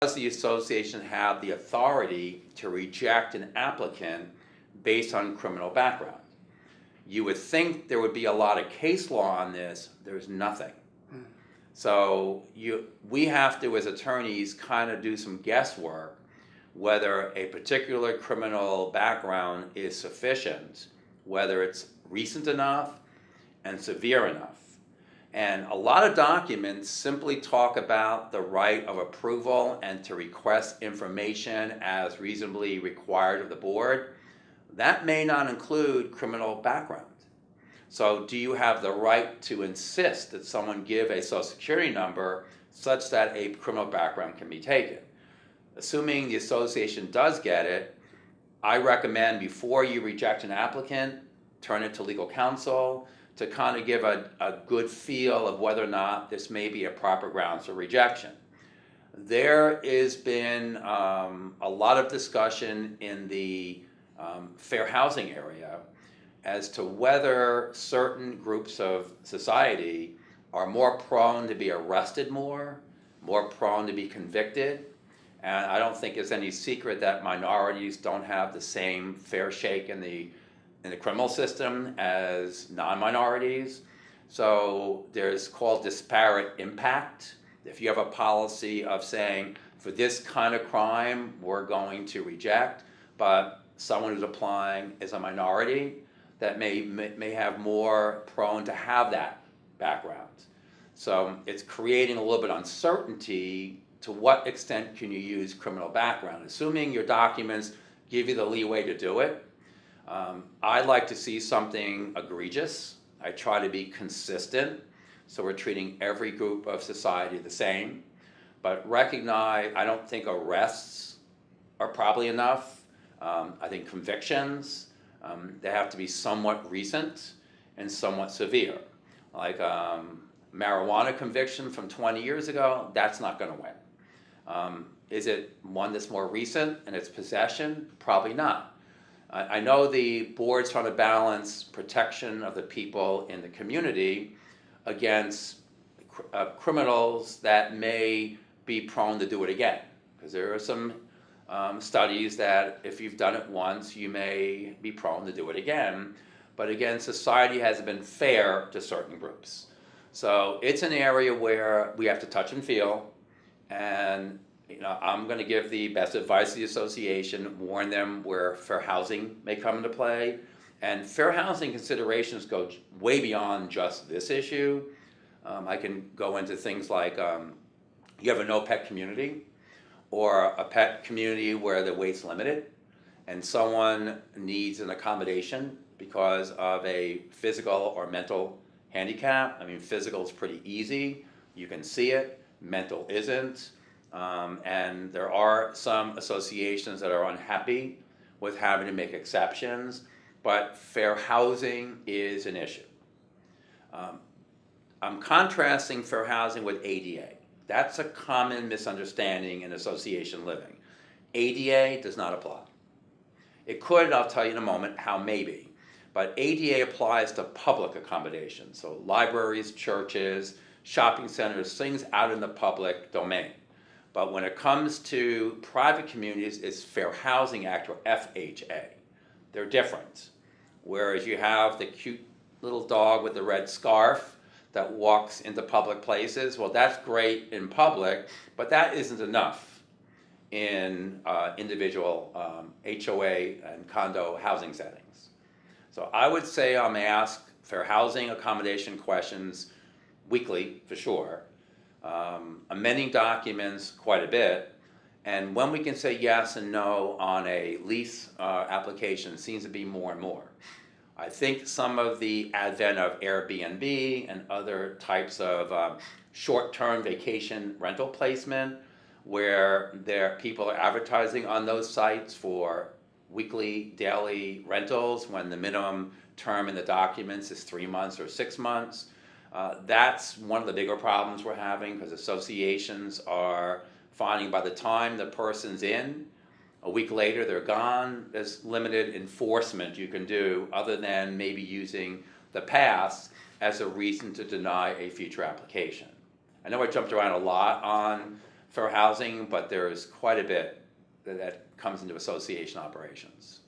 Does the association have the authority to reject an applicant based on criminal background? You would think there would be a lot of case law on this. There's nothing. So we have to, as attorneys, kind of do some guesswork whether a particular criminal background is sufficient, whether it's recent enough and severe enough. And a lot of documents simply talk about the right of approval and to request information as reasonably required of the board. That may not include criminal background. So do you have the right to insist that someone give a social security number such that a criminal background can be taken? Assuming the association does get it, I recommend before you reject an applicant, turn it to legal counsel to kind of give a good feel of whether or not this may be a proper grounds for rejection. There has been a lot of discussion in the fair housing area as to whether certain groups of society are more prone to be arrested more prone to be convicted. And I don't think it's any secret that minorities don't have the same fair shake in the criminal system as non-minorities. So there's called disparate impact. If you have a policy of saying, for this kind of crime, we're going to reject, but someone who's applying is a minority, that may have more prone to have that background. So it's creating a little bit of uncertainty. To what extent can you use criminal background? Assuming your documents give you the leeway to do it, I like to see something egregious. I try to be consistent, so we're treating every group of society the same. But recognize, I don't think arrests are probably enough. I think convictions, they have to be somewhat recent and somewhat severe. Like marijuana conviction from 20 years ago, that's not going to win. Is it one that's more recent in its possession? Probably not. I know the board's trying to balance protection of the people in the community against criminals that may be prone to do it again. Because there are some studies that if you've done it once, you may be prone to do it again. But again, society hasn't been fair to certain groups. So it's an area where we have to touch and feel. And I'm going to give the best advice to the association, warn them where fair housing may come into play. And fair housing considerations go way beyond just this issue. I can go into things like you have a no-pet community or a pet community where the weight's limited and someone needs an accommodation because of a physical or mental handicap. I mean, physical is pretty easy. You can see it. Mental isn't. And there are some associations that are unhappy with having to make exceptions, but fair housing is an issue. I'm contrasting fair housing with ADA. That's a common misunderstanding in association living. ADA does not apply. It could, I'll tell you in a moment how maybe, but ADA applies to public accommodations, so libraries, churches, shopping centers, things out in the public domain. But when it comes to private communities, it's Fair Housing Act, or FHA. They're different. Whereas you have the cute little dog with the red scarf that walks into public places, well, that's great in public, but that isn't enough in individual HOA and condo housing settings. So I would say I'm asked fair housing accommodation questions weekly, for sure, amending documents quite a bit, and when we can say yes and no on a lease application seems to be more and more. I think some of the advent of Airbnb and other types of short-term vacation rental placement, where people are advertising on those sites for weekly, daily rentals when the minimum term in the documents is 3 months or 6 months. That's one of the bigger problems we're having, because associations are finding by the time the person's in, a week later they're gone. There's limited enforcement you can do other than maybe using the past as a reason to deny a future application. I know I jumped around a lot on for housing, but there's quite a bit that comes into association operations.